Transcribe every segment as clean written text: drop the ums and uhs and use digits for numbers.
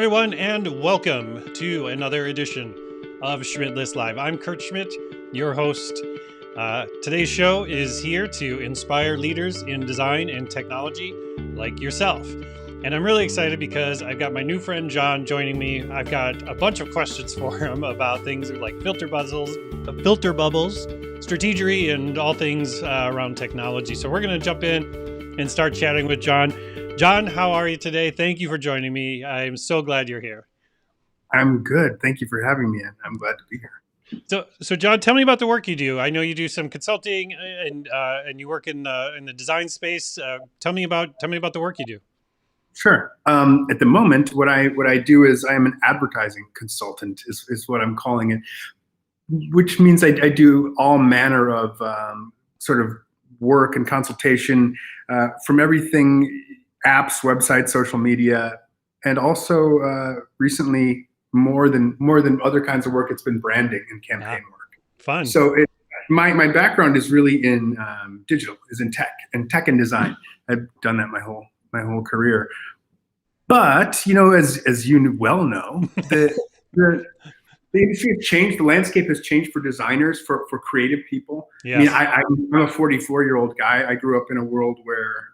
everyone, and welcome to another edition of Schmidt List Live. I'm Kurt Schmidt, your host. Today's show is here to inspire leaders in design and technology like yourself. And I'm really excited because I've got my new friend John joining me. I've got a bunch of questions for him about things like filter bubbles, Strategery, and all things around technology. So we're going to jump in and start chatting with John. John, how are you today? Thank you for joining me. I'm so glad you're here. I'm good. Thank you for having me. I'm glad to be here. So John, tell me about the work you do. I know you do some consulting and you work in the design space. Tell me about the work you do. Sure. At the moment, what I do is I am an advertising consultant, is what I'm calling it, which means I do all manner of sort of work and consultation from everything. Apps, websites, social media, and also recently more than other kinds of work, it's been branding and campaign work. Fun. So my background is really in digital, is in tech and design. I've done that my whole career. But as you well know, the industry has changed. The landscape has changed for designers, for creative people. Yes. I mean, I'm a 44-year-old guy. I grew up in a world where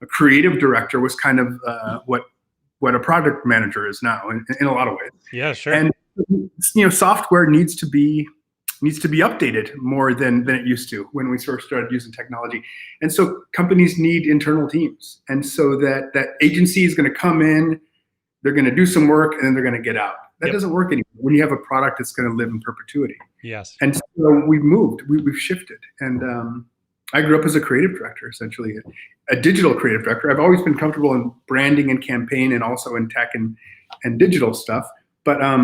a creative director was kind of what a product manager is now in a lot of ways. Yeah, sure. And software needs to be updated more than it used to when we sort of started using technology. And so companies need internal teams. And so that agency is going to come in, they're going to do some work, and then they're going to get out. That doesn't work anymore when you have a product that's going to live in perpetuity. Yes. And so we've moved, we've shifted. And I grew up as a creative director, essentially a digital creative director. I've always been comfortable in branding and campaign and also in tech and digital stuff. But I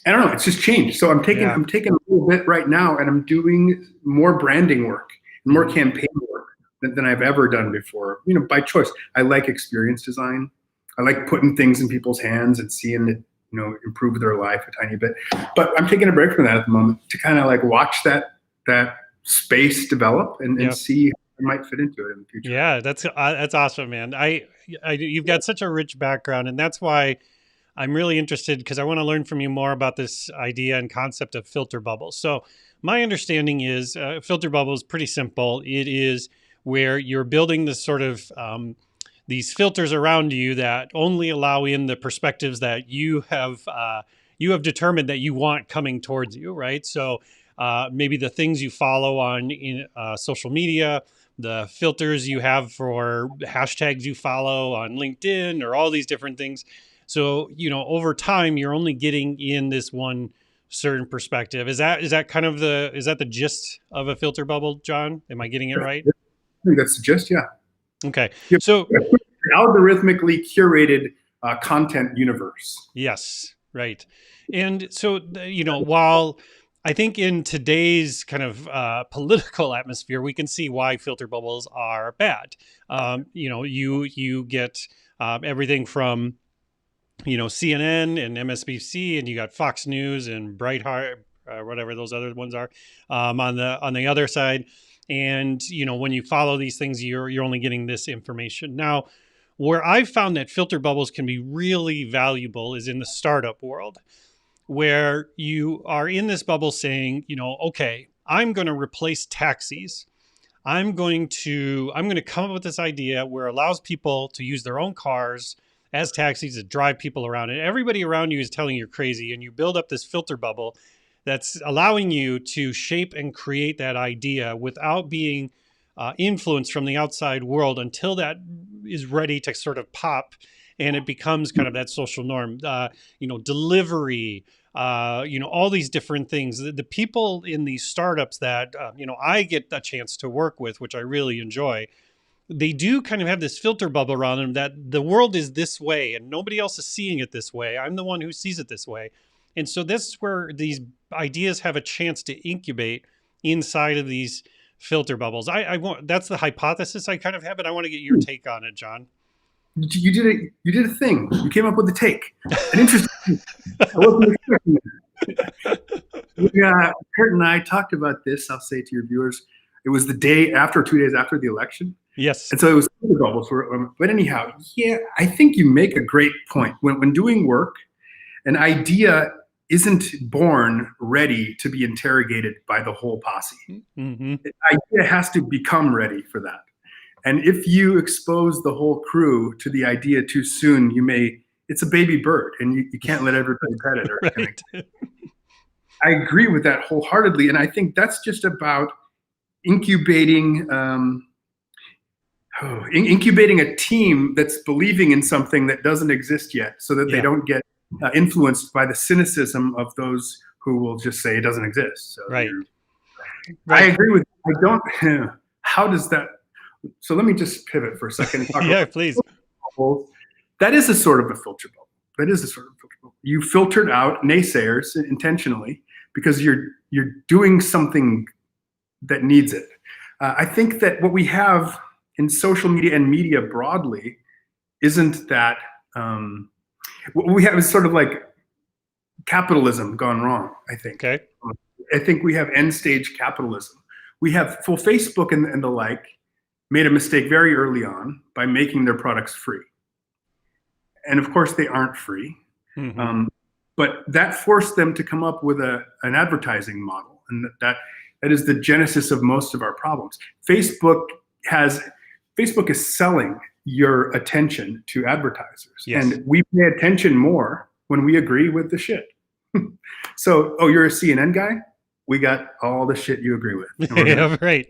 don't know, it's just changed. So I'm taking a little bit right now, and I'm doing more branding work and more campaign work than I've ever done before. By choice. I like experience design. I like putting things in people's hands and seeing it, improve their life a tiny bit. But I'm taking a break from that at the moment to kind of like watch that space develop and see how I might fit into it in the future. Yeah, that's awesome, man. You've got such a rich background, and that's why I'm really interested, because I want to learn from you more about this idea and concept of filter bubbles. So my understanding is filter bubble is pretty simple. It is where you're building this sort of these filters around you that only allow in the perspectives that you have determined that you want coming towards you, right? So maybe the things you follow on in social media, the filters you have for hashtags you follow on LinkedIn, or all these different things. So, over time, you're only getting in this one certain perspective. Is that kind of the gist of a filter bubble, John? Am I getting it right? I think that's the gist, yeah. Okay. Yep. So algorithmically curated content universe. Yes, right. And so, while I think in today's kind of political atmosphere, we can see why filter bubbles are bad. You get everything from CNN and MSNBC, and you got Fox News and Breitbart, whatever those other ones are, on the other side. And when you follow these things, you're only getting this information. Now, where I've found that filter bubbles can be really valuable is in the startup world, where you are in this bubble saying, okay, I'm going to replace taxis. I'm going to come up with this idea where it allows people to use their own cars as taxis to drive people around. And everybody around you is telling you're crazy. And you build up this filter bubble that's allowing you to shape and create that idea without being influenced from the outside world until that is ready to sort of pop. And it becomes kind of that social norm, delivery, all these different things. The people in these startups that, I get a chance to work with, which I really enjoy, they do kind of have this filter bubble around them that the world is this way and nobody else is seeing it this way. I'm the one who sees it this way. And so this is where these ideas have a chance to incubate inside of these filter bubbles. That's the hypothesis I kind of have, and I want to get your take on it, John. You did a thing. You came up with a take. An interesting. I wasn't expecting that. Kurt and I talked about this. I'll say to your viewers, it was 2 days after the election, Yes. And so it was filter bubbles. But anyhow, yeah, I think you make a great point. When doing work, an idea isn't born ready to be interrogated by the whole posse. Mm-hmm. The idea has to become ready for that. And if you expose the whole crew to the idea too soon, it's a baby bird and you can't let everybody pet it or anything. Right. I agree with that wholeheartedly. And I think that's just about incubating incubating a team that's believing in something that doesn't exist yet, so that they don't get influenced by the cynicism of those who will just say it doesn't exist. So Right. I agree with. I don't. How does that? So let me just pivot for a second and talk about please. bubbles. That is a sort of a filter bubble. That is a sort of filter bubble. You filtered out naysayers intentionally because you're doing something that needs it. I think that what we have in social media and media broadly isn't that what we have is sort of like capitalism gone wrong. I think. Okay. I think we have end stage capitalism. We have Facebook and the like made a mistake very early on by making their products free, and of course they aren't free. Mm-hmm. But that forced them to come up with an advertising model, and that is the genesis of most of our problems. Facebook is selling your attention to advertisers. Yes. And we pay attention more when we agree with the shit. So, you're a CNN guy? We got all the shit you agree with. Yeah, right.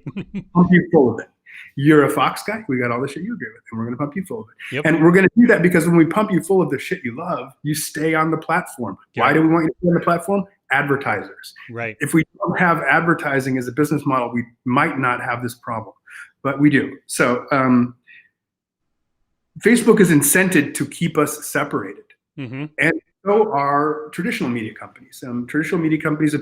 Pump you full of it. You're a Fox guy? We got all the shit you agree with, and we're going to pump you full of it. Yep. And we're going to do that because when we pump you full of the shit you love, you stay on the platform. Yep. Why do we want you to stay on the platform? Advertisers. Right. If we don't have advertising as a business model, we might not have this problem, but we do. So Facebook is incented to keep us separated. Mm-hmm. And so are traditional media companies. Traditional media companies,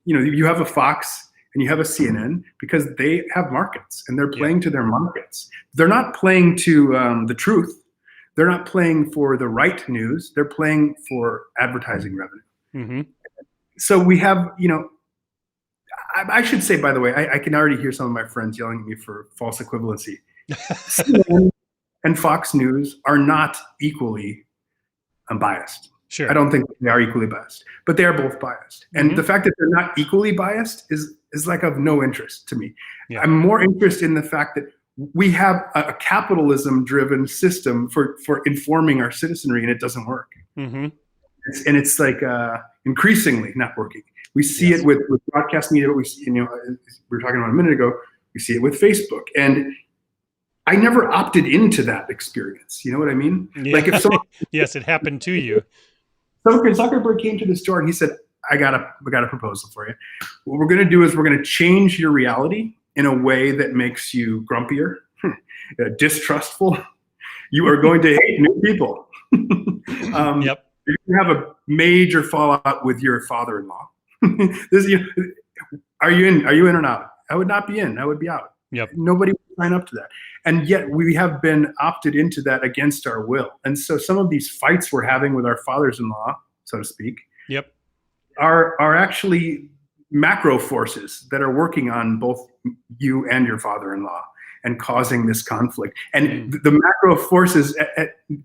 you have a Fox and you have a CNN because they have markets and they're playing to their markets. They're not playing to the truth. They're not playing for the right news. They're playing for advertising revenue. Mm-hmm. So we have, I should say, by the way, I can already hear some of my friends yelling at me for false equivalency. CNN and Fox News are not equally biased. Sure. I don't think they are equally biased, but they are both biased. And the fact that they're not equally biased is like of no interest to me. Yeah. I'm more interested in the fact that we have a capitalism-driven system for informing our citizenry, and it doesn't work. Mm-hmm. It's like increasingly not working. We see it with broadcast media, but we see, we were talking about a minute ago, we see it with Facebook. And I never opted into that experience. You know what I mean? Yeah. Like if someone, yes, it happened to you. Zuckerberg came to the store and he said, we got a proposal for you. What we're going to do is we're going to change your reality in a way that makes you grumpier, distrustful. You are going to hate new people. Yep. You have a major fallout with your father-in-law. Are you in or not? I would not be in. I would be out. Yep. Nobody would sign up to that. And yet we have been opted into that against our will. And so some of these fights we're having with our fathers-in-law, so to speak, yep, are actually macro forces that are working on both you and your father-in-law and causing this conflict. And the macro forces,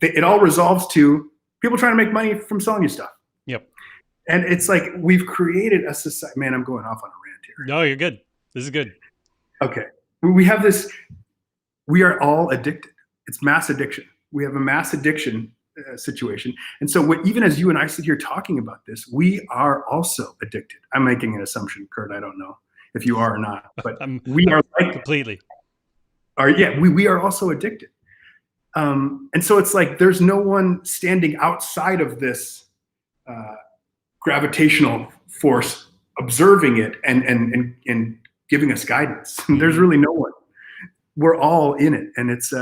it all resolves to people trying to make money from selling you stuff. Yep. And it's like we've created a society. Man, I'm going off on a rant here. No, you're good. This is good. Okay. We have this. We are all addicted. It's mass addiction. We have a mass addiction situation. And so even as you and I sit here talking about this, we are also addicted. I'm making an assumption, Kurt. I don't know if you are or not, but we are like completely. We are also addicted. And so it's like there's no one standing outside of this gravitational force observing it and giving us guidance. There's really no one. We're all in it. And it's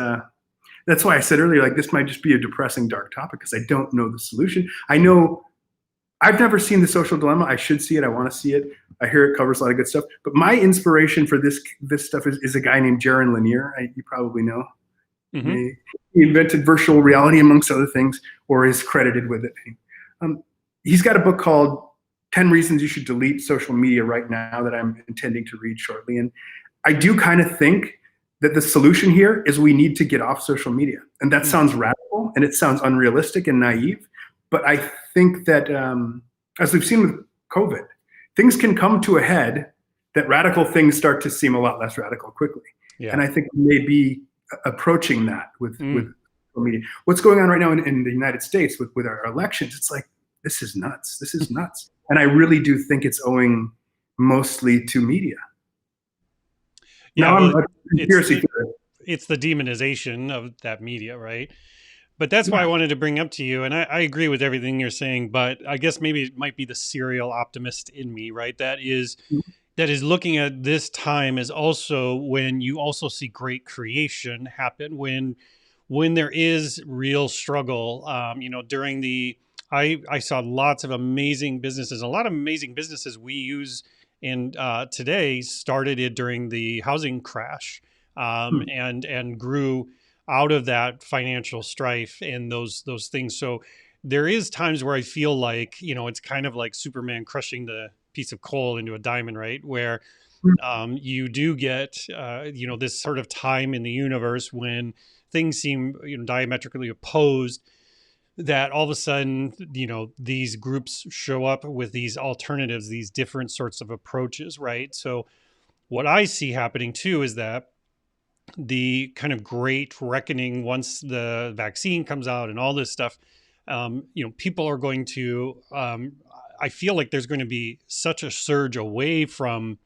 that's why I said earlier, like, this might just be a depressing, dark topic because I don't know the solution. I know I've never seen The Social Dilemma. I should see it. I want to see it. I hear it covers a lot of good stuff. But my inspiration for this stuff is a guy named Jaron Lanier. You probably know. Mm-hmm. He invented virtual reality, amongst other things, or is credited with it. He's got a book called 10 Reasons You Should Delete Social Media Right Now that I'm intending to read shortly. And I do kind of think that the solution here is we need to get off social media. And that sounds radical and it sounds unrealistic and naive. But I think that, as we've seen with COVID, things can come to a head that radical things start to seem a lot less radical quickly. Yeah. And I think we may be approaching that with social media. What's going on right now in the United States with our elections, it's like, this is nuts. This is nuts. And I really do think it's owing mostly to media. Yeah, now well, I'm a conspiracy theorist. it's the demonization of that media, right? But that's why I Yeah. wanted to bring up to you, and I agree with everything you're saying. But I guess maybe it might be the serial optimist in me, right? That is looking at this time as also when you also see great creation happen when there is real struggle. During the I saw lots of amazing businesses, a lot of amazing businesses we use in today started it during the housing crash, Hmm. and grew out of that financial strife and those things. So there is times where I feel like, it's kind of like Superman crushing the piece of coal into a diamond, right? Where you do get, this sort of time in the universe when things seem, diametrically opposed, that all of a sudden, these groups show up with these alternatives, these different sorts of approaches, right? So what I see happening too is that the kind of great reckoning once the vaccine comes out and all this stuff, people are going to, I feel like there's going to be such a surge away from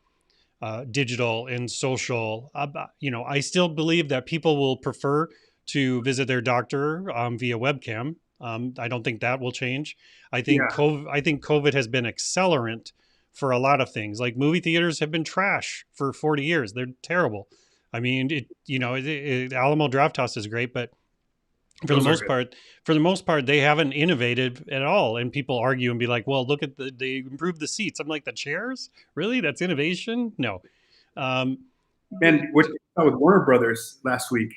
digital and social. I still believe that people will prefer to visit their doctor via webcam. I don't think that will change. Yeah. I think COVID has been accelerant for a lot of things. Like movie theaters have been trash for 40 years. They're terrible. I mean, Alamo Drafthouse is great, but for the Those are most good. part, they haven't innovated at all. And people argue and be like, "Well, look at they improved the seats." I'm like, "The chairs? Really? That's innovation? No." Um, And what you saw with Warner Brothers last week.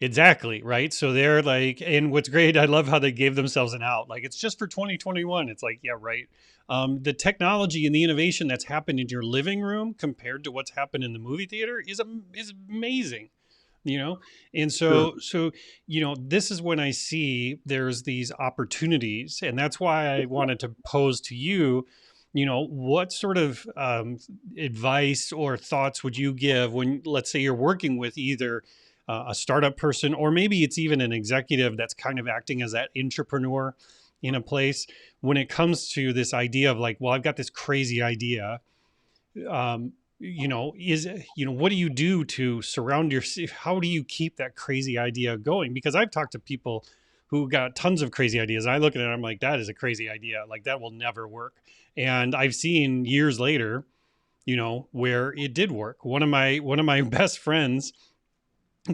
exactly, right. So they're like, and what's great, I love how they gave themselves an out. Like, it's just for 2021. It's like, yeah, right. The technology and the innovation that's happened in your living room compared to what's happened in the movie theater is amazing. And Sure. so this is when I see there's these opportunities, and that's why I wanted to pose to you, what sort of advice or thoughts would you give when, let's say, you're working with either a startup person, or maybe it's even an executive that's kind of acting as that entrepreneur in a place, when it comes to this idea of like, well, I've got this crazy idea. What do you do to surround yourself? How do you keep that crazy idea going? Because I've talked to people who got tons of crazy ideas. I look at it, I'm like, that is a crazy idea. Like that will never work. And I've seen years later, where it did work. One of my best friends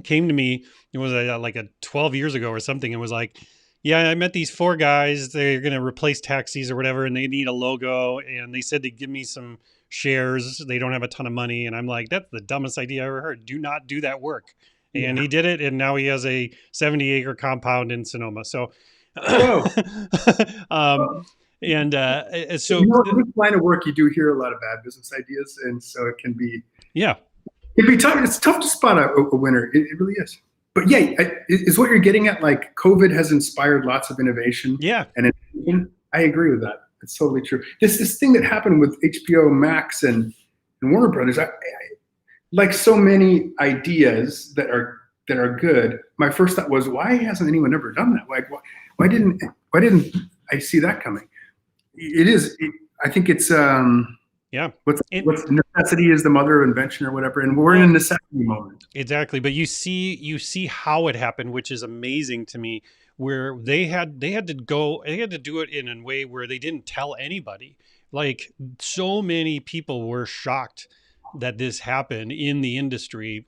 came to me. It was like a 12 years ago or something, and was like, yeah, I met these four guys. They're going to replace taxis or whatever, and they need a logo. And they said to give me some shares. They don't have a ton of money. And I'm like, that's the dumbest idea I ever heard. Do not do that work. And Yeah. he did it. And now he has a 70-acre compound in Sonoma. So, Whoa. um, Well, so, in this line of work, you do hear a lot of bad business ideas, and so yeah, it'd be tough. It's tough to spot a winner. It really is. But yeah, is what you're getting at. Like COVID has inspired lots of innovation yeah, and innovation. I agree with that. It's totally true. This thing that happened with HBO Max and Warner Brothers. Like so many ideas that are good. My first thought was, why hasn't anyone ever done that? Like, why didn't I see that coming? It is. I think it's yeah. what's necessity is the mother of invention or whatever, and we're in a Well, necessity moment. exactly, but you see how it happened, which is amazing to me. Where they had to do it in a way where they didn't tell anybody. Like so many people were shocked that this happened in the industry.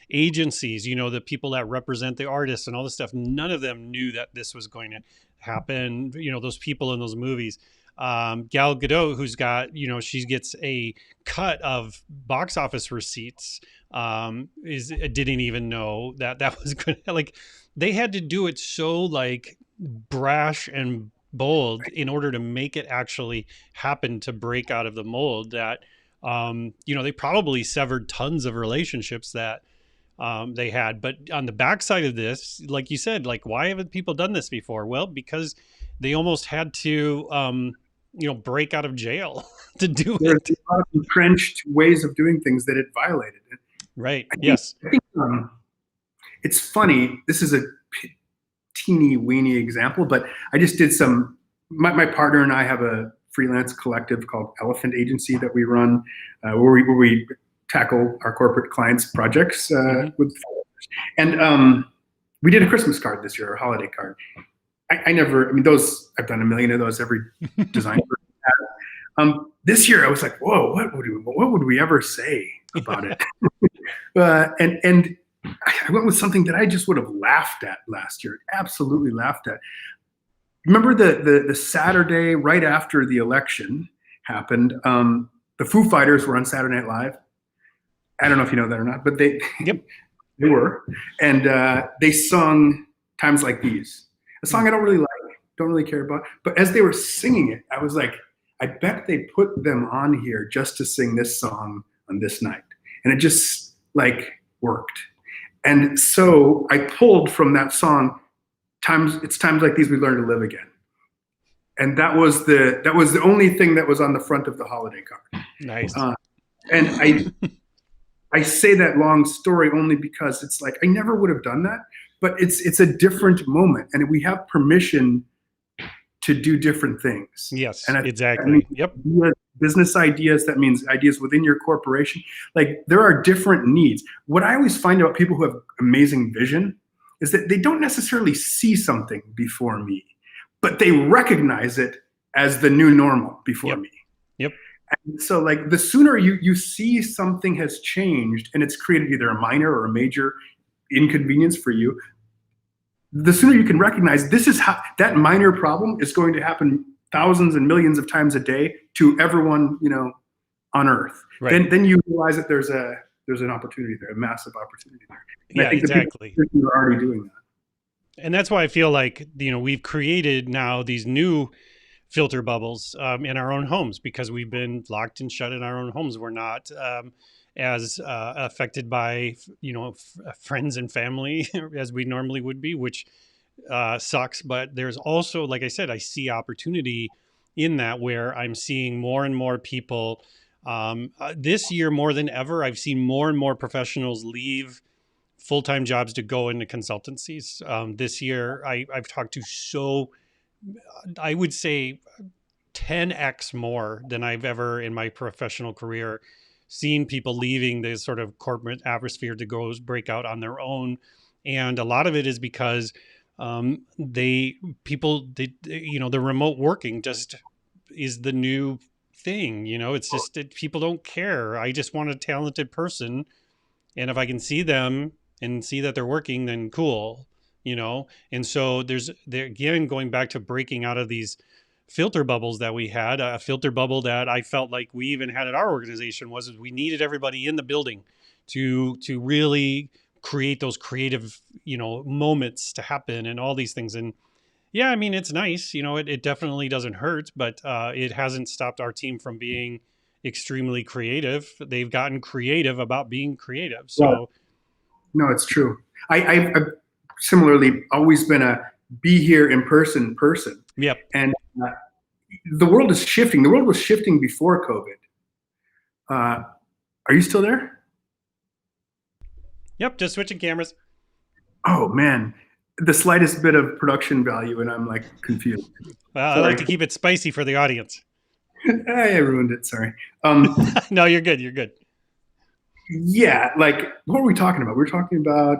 Agencies, the people that represent the artists and all this stuff, none of them knew that this was going to happen. Those people in those movies. Gal Gadot, who's got, she gets a cut of box office receipts, is didn't even know that was going to, like, they had to do it so like brash and bold in order to make it actually happen, to break out of the mold, that they probably severed tons of relationships that they had. But on the backside of this, like you said, like why haven't people done this before? Well, because they almost had to, break out of jail to do There's it. a lot of entrenched ways of doing things that it violated. Right. I think, Yes. I think it's funny. This is a teeny weeny example, but I just did some. My partner and I have a freelance collective called Elephant Agency that we run, where we tackle our corporate clients' projects Hmm. with. And we did a Christmas card this year, a holiday card. I never. I mean, those I've done a million of those. Every design. This year, I was like, "Whoa, what would we ever say about it?" And I went with something that I just would have laughed at last year. Absolutely laughed at. Remember the Saturday right after the election happened? The Foo Fighters were on Saturday Night Live. I don't know if you know that or not, but they Yep. they were, and they sung "Times Like These," a song I don't really like, don't really care about. But as they were singing it, I was like, I bet they put them on here just to sing this song on this night, and it just like worked. And so I pulled from that song, It's times like these we learn to live again. And that was the only thing that was on the front of the holiday card. Nice. And I say that long story only because it's like I never would have done that, but it's a different moment, and we have permission to do different things. Yes, And that exactly. means Yep. business ideas. That means ideas within your corporation. Like there are different needs. What I always find about people who have amazing vision is that they don't necessarily see something before me, but they recognize it as the new normal before Yep. me. Yep. And so like the sooner you see something has changed and it's created either a minor or a major inconvenience for you, the sooner you can recognize this is how that minor problem is going to happen thousands and millions of times a day to everyone, on earth. Right. Then you realize that there's an opportunity there, a massive opportunity there. And Yeah, I think exactly. the people are already doing that. And that's why I feel like, we've created now these new filter bubbles in our own homes because we've been locked and shut in our own homes. We're not as affected by, friends and family as we normally would be, which sucks. But there's also, like I said, I see opportunity in that where I'm seeing more and more people. This year, more than ever, I've seen more and more professionals leave full-time jobs to go into consultancies. This year, I've talked to I would say 10x more than I've ever in my professional career seen people leaving the sort of corporate atmosphere to go break out on their own. And a lot of it is because the remote working just is the new thing. It's just that people don't care. I just want a talented person. And if I can see them and see that they're working, then cool. And so there again, going back to breaking out of these filter bubbles that we had. A filter bubble that I felt like we even had at our organization was we needed everybody in the building to really create those creative moments to happen and all these things. And yeah, I mean, it's nice, it definitely doesn't hurt, but it hasn't stopped our team from being extremely creative. They've gotten creative about being creative. Well, So no, it's true. I've similarly always been a be here in person. yep. And the world is shifting. The world was shifting before COVID. Are you still there? Yep, just switching cameras. Oh man, the slightest bit of production value, and I'm like confused. Well, I like Sorry, to keep it spicy for the audience. I ruined it. Sorry. No, you're good. You're good. Yeah, like what were we talking about? We were talking about.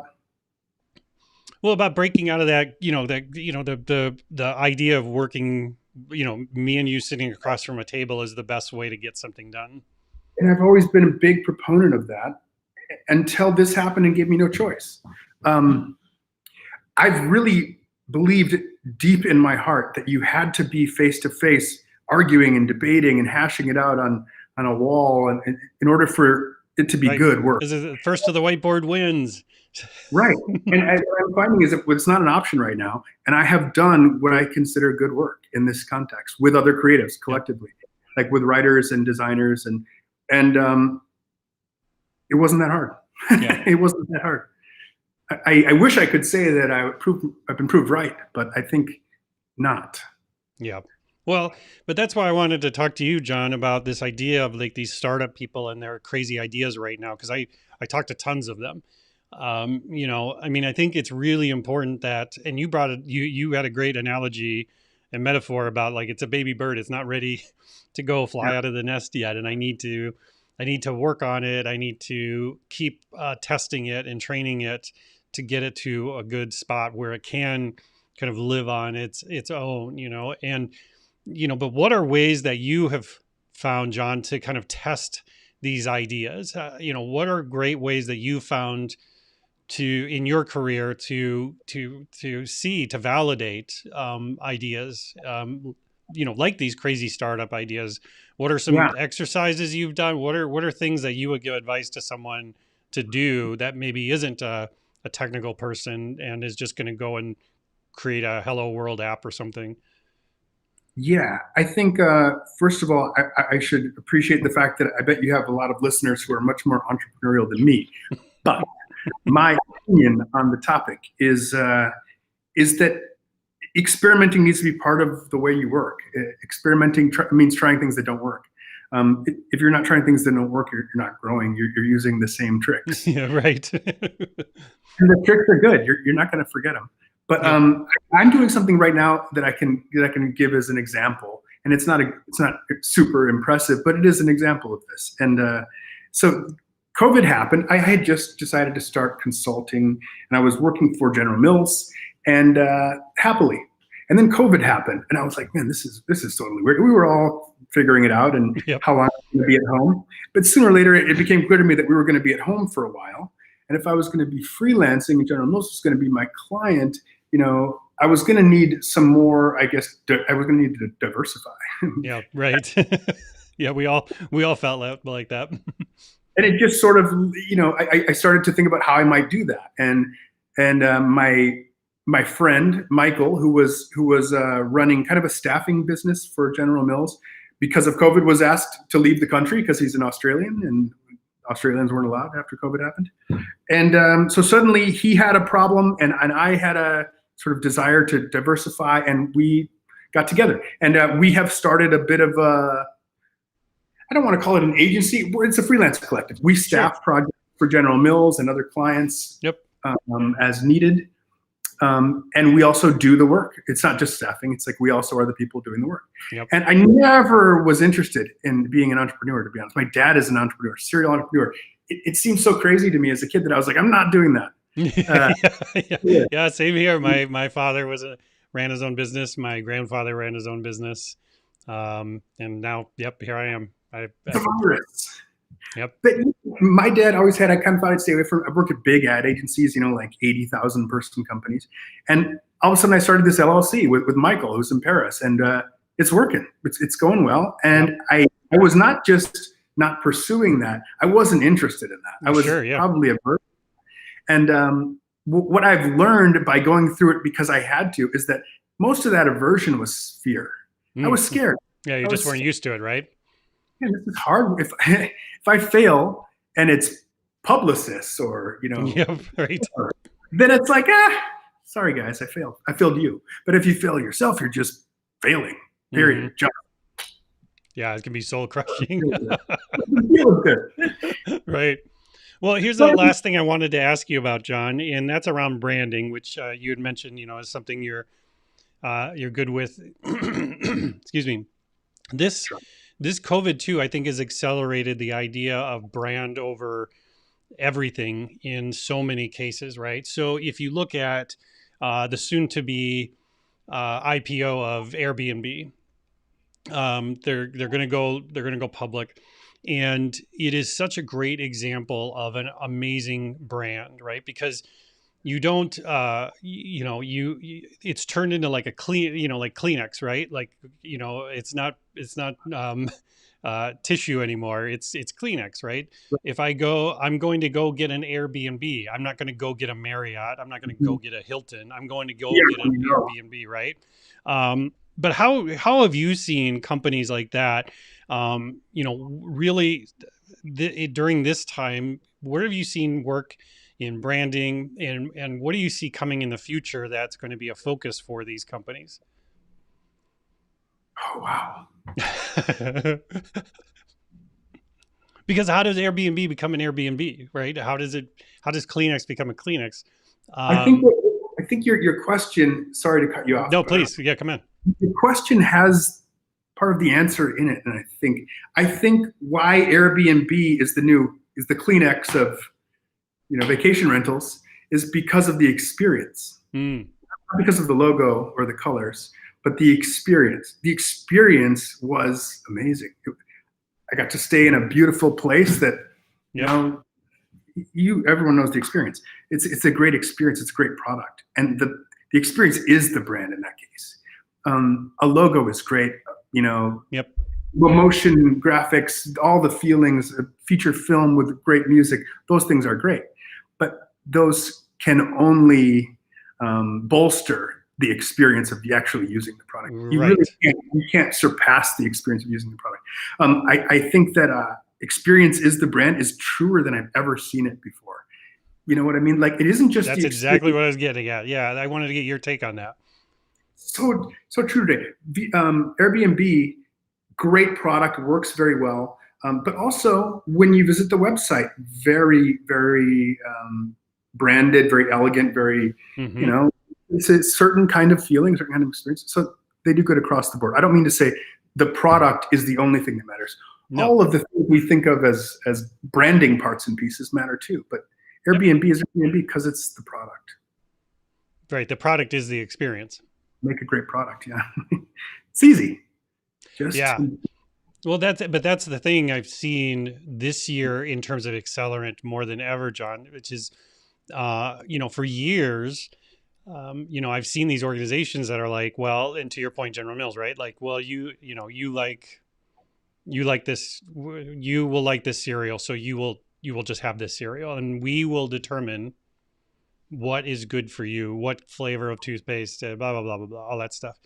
Well, about breaking out of that, the idea of working, me and you sitting across from a table is the best way to get something done. And I've always been a big proponent of that until this happened and gave me no choice. I've really believed deep in my heart that you had to be face to face, arguing and debating and hashing it out on a wall, and in order for it to be Right. good work. This is the first to the whiteboard wins. Right. And what I'm finding is that it's not an option right now. And I have done what I consider good work in this context with other creatives collectively, like with writers and designers, and it wasn't that hard. Yeah. It wasn't that hard. I wish I could say that I've been proved right, but I think not. Yeah. Well, but that's why I wanted to talk to you, John, about this idea of like these startup people and their crazy ideas right now, because I talked to tons of them. I mean, I think it's really important that, and you brought it, you had a great analogy and metaphor about like it's a baby bird, it's not ready to go Yeah. fly out of the nest yet, and I need to work on it. I need to keep testing it and training it to get it to a good spot where it can kind of live on its own, and but what are ways that you have found, John, to kind of test these ideas? What are great ways that you found to in your career to see to validate ideas, like these crazy startup ideas? What are some Yeah. exercises you've done? What are things that you would give advice to someone to do that maybe isn't a technical person and is just going to go and create a hello world app or something? Yeah, I think first of all, I should appreciate the fact that I bet you have a lot of listeners who are much more entrepreneurial than me. But my opinion on the topic is that experimenting needs to be part of the way you work. Experimenting means trying things that don't work. If you're not trying things that don't work, you're not growing. You're using the same tricks, Yeah, right. and the tricks are good. You're not going to forget them. But Yep. I'm doing something right now that I can give as an example, and it's not super impressive, but it is an example of this. And so COVID happened. I had just decided to start consulting, and I was working for General Mills, and happily. And then COVID happened, and I was like, man, this is totally weird. We were all figuring it out and Yep. how long I was going to be at home. But sooner or later, it became clear to me that we were going to be at home for a while. And if I was going to be freelancing and General Mills was going to be my client, I was going to need some more, I guess, I was going to need to diversify. Yeah, right. Yeah, we all felt like that. And it just sort of, I started to think about how I might do that. And my friend Michael, who was running kind of a staffing business for General Mills, because of COVID, was asked to leave the country because he's an Australian, and Australians weren't allowed after COVID happened. And so suddenly he had a problem, and I had a sort of desire to diversify, and we got together. And we have started a bit of a, I don't want to call it an agency. It's a freelance collective. We Sure. staff projects for General Mills and other clients Yep. as needed. And we also do the work. It's not just staffing. It's like we also are the people doing the work. Yep. And I never was interested in being an entrepreneur, to be honest. My dad is an entrepreneur, serial entrepreneur. It seems so crazy to me as a kid that I was like, I'm not doing that. Yeah, Yeah. yeah, same here. My father ran his own business. My grandfather ran his own business. And now, yep, here I am. It's a virus. Yep. But my dad always had, I kind of thought I'd stay away from, I worked at big ad agencies, like 80,000 person companies. And all of a sudden I started this LLC with Michael, who's in Paris, and it's working. It's going well. And Yep. I was not just not pursuing that. I wasn't interested in that. I was Sure. Yeah. probably averse. And what I've learned by going through it because I had to is that most of that aversion was fear. I was scared. Yeah, you I just was weren't used to it, right? Man, this is hard. If if I fail and it's publicists or Yep. Right. then it's like sorry guys, I failed. I failed you. But if you fail yourself, you're just failing. Hmm. Period. Job. Yeah, it can be soul crushing. Feels good. Right. Well, here's the But last thing I wanted to ask you about, John, and that's around branding, which you had mentioned, is something you're good with. Excuse me. This this COVID too, I think, has accelerated the idea of brand over everything in so many cases, right? So if you look at the soon-to-be IPO of Airbnb, they're going to go public, and it is such a great example of an amazing brand, right? Because you don't it's turned into like a clean, like Kleenex, right? Like, it's not tissue anymore. It's Kleenex, right? If I'm going to go get an Airbnb. I'm not going to go get a Marriott. I'm not going to go get a Hilton. I'm going to go yeah, get an Airbnb, right? But how have you seen companies like that, really during this time? Where have you seen work, in branding, and what do you see coming in the future that's going to be a focus for these companies? Oh wow. Because how does Airbnb become an Airbnb, right? How does Kleenex become a Kleenex? I think Um, I think your question. Sorry to cut you off, no, but please, yeah, come in. the question has part of the answer in it, and I think why Airbnb is the Kleenex of vacation rentals is because of the experience, Mm, not because of the logo or the colors, but the experience. The experience was amazing. I got to stay in a beautiful place that you yep, know everyone knows the experience. It's a great experience. It's a great product, and the experience is the brand in that case. A logo is great. You know, yep, motion graphics, all the feelings, feature film with great music. Those things are great, but those can only bolster the experience of the actually using the product. right. You can't surpass the experience of using the product. I think that experience is the brand is truer than I've ever seen it before. You know what I mean? Like it isn't just That's the exactly experience. what I was getting at. Yeah, I wanted to get your take on that. So true today. Airbnb, great product, works very well. But also, when you visit the website, very branded, very elegant, very, you Hmm. know, it's a certain kind of feeling, certain kind of experience. So they do good across the board. I don't mean to say the product is the only thing that matters. No, All of the things we think of as branding parts and pieces matter too. But yep, Airbnb is Airbnb because it's the product. right. The product is the experience. Make a great product. Yeah, it's easy. Just Yeah. Well, that's the thing I've seen this year in terms of accelerant more than ever, John, which is, for years, I've seen these organizations that are like, well, and to your point, General Mills, right? Like, well, you like this, you will like this cereal, so you will just have this cereal, and we will determine what is good for you, what flavor of toothpaste, blah blah blah blah blah, all that stuff.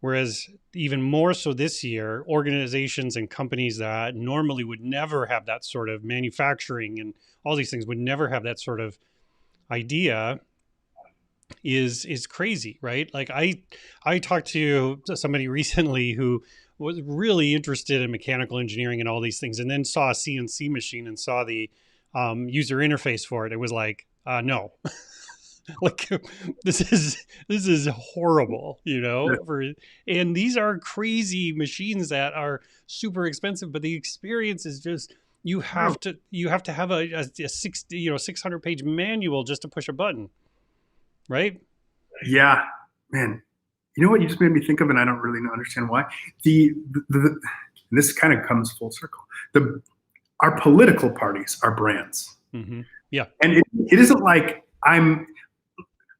Whereas even more so this year, organizations and companies that normally would never have that sort of manufacturing and all these things would never have that sort of idea is crazy, right? Like I talked to somebody recently who was really interested in mechanical engineering and all these things, and then saw a CNC machine and saw the user interface for it. It was like, no, like this is horrible, and these are crazy machines that are super expensive, but the experience is just you have to have a 60 600-page manual just to push a button, right? yeah, man. You know what you just made me think of, and I don't really understand why. The this kind of comes full circle. The Our political parties are brands, Hmm. Yeah. and it isn't like I'm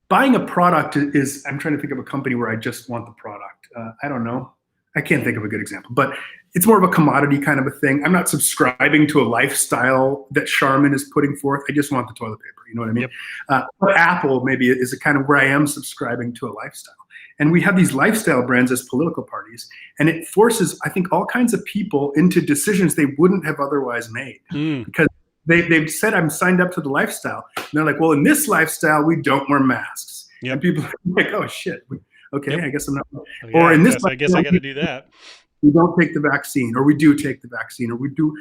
buying a product. I'm trying to think of a company where I just want the product. I don't know. I can't think of a good example, but it's more of a commodity kind of a thing. I'm not subscribing to a lifestyle that Charmin is putting forth. I just want the toilet paper. You know what I mean? Yep. But Apple maybe is a kind of where I am subscribing to a lifestyle. And we have these lifestyle brands as political parties, and it forces, I think, all kinds of people into decisions they wouldn't have otherwise made Mm. because they've said I'm signed up to the lifestyle. And they're like, well, in this lifestyle, we don't wear masks. And Yep. people are like, oh shit, okay, Yep. I guess I'm not. Oh, yeah, Or I in this guess I guess I lifestyle, got to do that. we don't take the vaccine, or we do take the vaccine, or we do.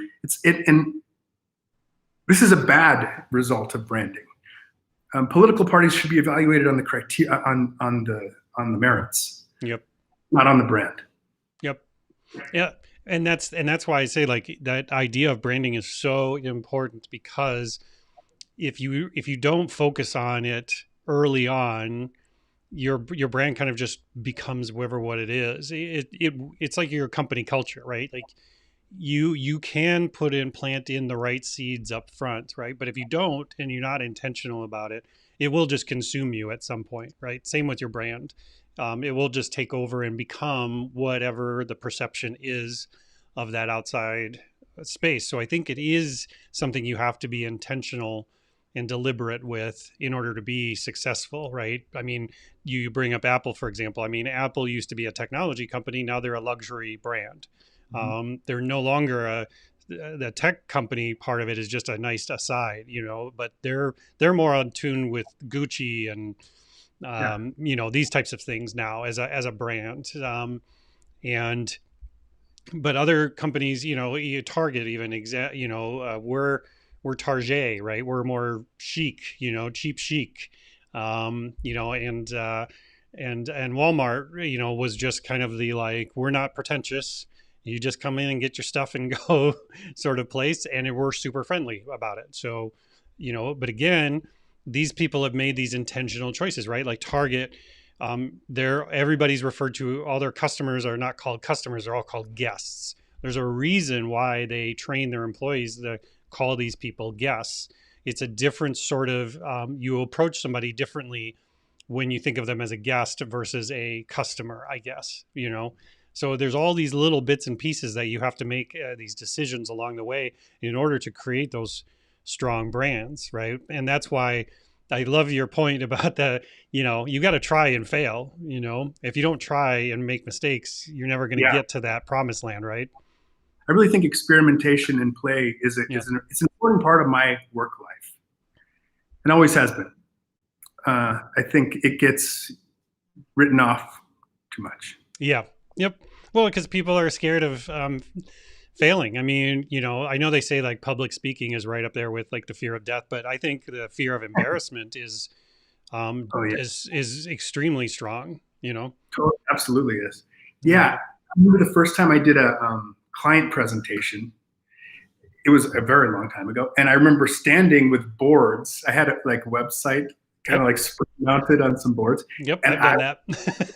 And this is a bad result of branding. Political parties should be evaluated on the criteria on the merits, Yep. not on the brand. Yep. Yeah. And that's why I say, like, that idea of branding is so important, because if you don't focus on it early on, your brand kind of just becomes whatever what it is. It's like your company culture, right? Like, you can plant in the right seeds up front, right? But if you don't and you're not intentional about it, it will just consume you at some point, right? Same with your brand. It will just take over and become whatever the perception is of that outside space. So I think it is something you have to be intentional and deliberate with in order to be successful, right? I mean, you bring up Apple, for example. I mean, Apple used to be a technology company. Now they're a luxury brand. They're no longer the tech company part of it is just a nice aside, but they're more on tune with Gucci and Yeah. these types of things now as a brand. And but other companies, Target even, we're Target, right? We're more chic, cheap chic, and Walmart, was just kind of the like, we're not pretentious. You just come in and get your stuff and go sort of place, and we're super friendly about it. So, but again, these people have made these intentional choices, right? Like Target, everybody's referred to, all their customers are not called customers, they're all called guests. There's a reason why they train their employees to call these people guests. It's a different sort of, you approach somebody differently when you think of them as a guest versus a customer, I guess, so there's all these little bits and pieces that you have to make, these decisions along the way in order to create those strong brands, right? And that's why I love your point about you got to try and fail. If you don't try and make mistakes, you're never going to Yeah. get to that promised land, right? I really think experimentation and play Yeah. it's an important part of my work life, and always has been. I think it gets written off too much. Yeah. Yep. Well, because people are scared of failing. I mean, I know they say like public speaking is right up there with like the fear of death, but I think the fear of embarrassment Oh yeah, is extremely strong. totally, absolutely is. Right. Yeah, I remember the first time I did a client presentation. It was a very long time ago, and I remember standing with boards. I had a like website kind of Yep. like spring mounted on some boards, Yep. and I've done that.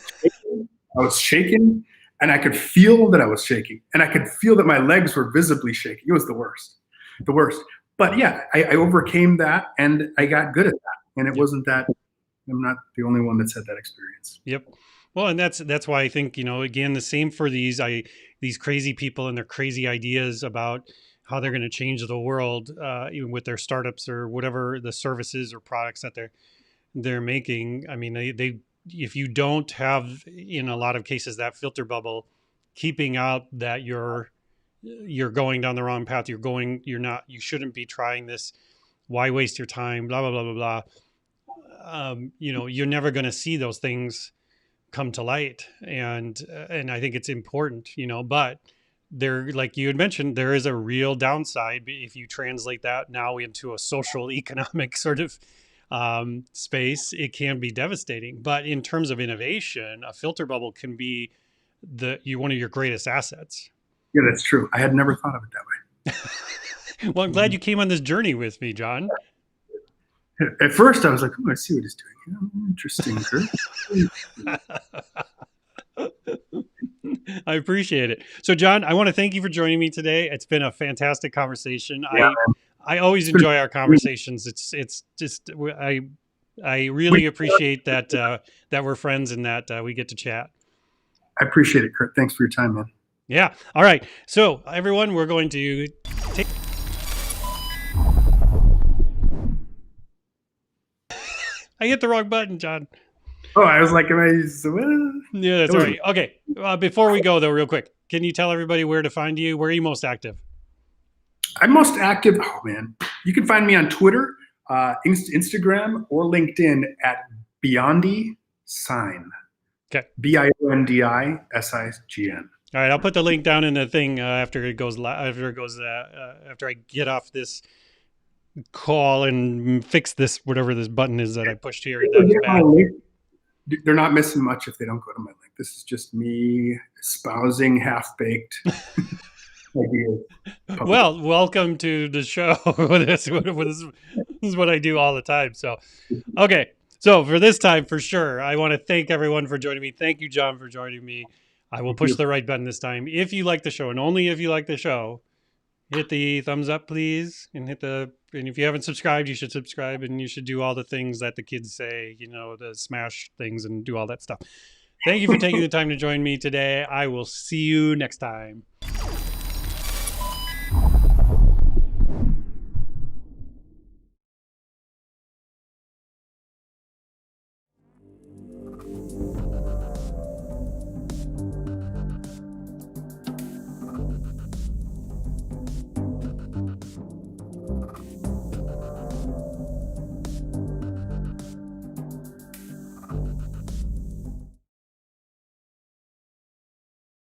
I was shaking, and I could feel that I was shaking, and I could feel that my legs were visibly shaking. It was the worst. But yeah, I overcame that, and I got good at that. And it Yep. wasn't that I'm not the only one that's had that experience. Yep. Well, and that's why I think, again, the same for these crazy people and their crazy ideas about how they're going to change the world, even with their startups or whatever the services or products that they're making. I mean, they if you don't have, in a lot of cases, that filter bubble keeping out that you're going down the wrong path, you shouldn't be trying this. Why waste your time? Blah blah blah blah blah. You're never going to see those things come to light, and I think it's important, but there, like you had mentioned, there is a real downside if you translate that now into a social economic sort of space. It can be devastating, but in terms of innovation, a filter bubble can be one of your greatest assets. Yeah, that's true. I had never thought of it that Well, I'm glad way. you came on this journey with me, John. At first, I was like, "Oh, I see what he's doing. Oh, interesting, Kurt." I appreciate it. So, John, I want to thank you for joining me today. It's been a fantastic conversation. Yeah, I always it's been. enjoy our conversations. It's just I We, really appreciate that we're friends and that we get to chat. I appreciate it, Kurt. Thanks for your time, man. Yeah. All right. So, everyone, we're going to take. I hit the wrong button, John. Oh, I was like, "Am I?" Yeah, that's It all was. right. Okay. Before we go, though, real quick, can you tell everybody where to find you? Where are you most active? I'm most active. Oh man, you can find me on Twitter, Instagram, or LinkedIn at Biondi Sign. Okay. BIONDISIGN. All right. I'll put the link down in the thing after I get off this call and fix this, whatever this button is that I pushed here. That was bad. They're not missing much if they don't go to my link. This is just me espousing half-baked ideas. Well, welcome to the show. this is what I do all the time. So, okay. So for this time, for sure, I want to thank everyone for joining me. Thank you, John, for joining me. I will Thank push you. the right button this time. If you like the show, and only if you like the show, hit the thumbs up, please, and and if you haven't subscribed, you should subscribe, and you should do all the things that the kids say, the smash things and do all that stuff. Thank you for taking the time to join me today. I will see you next time.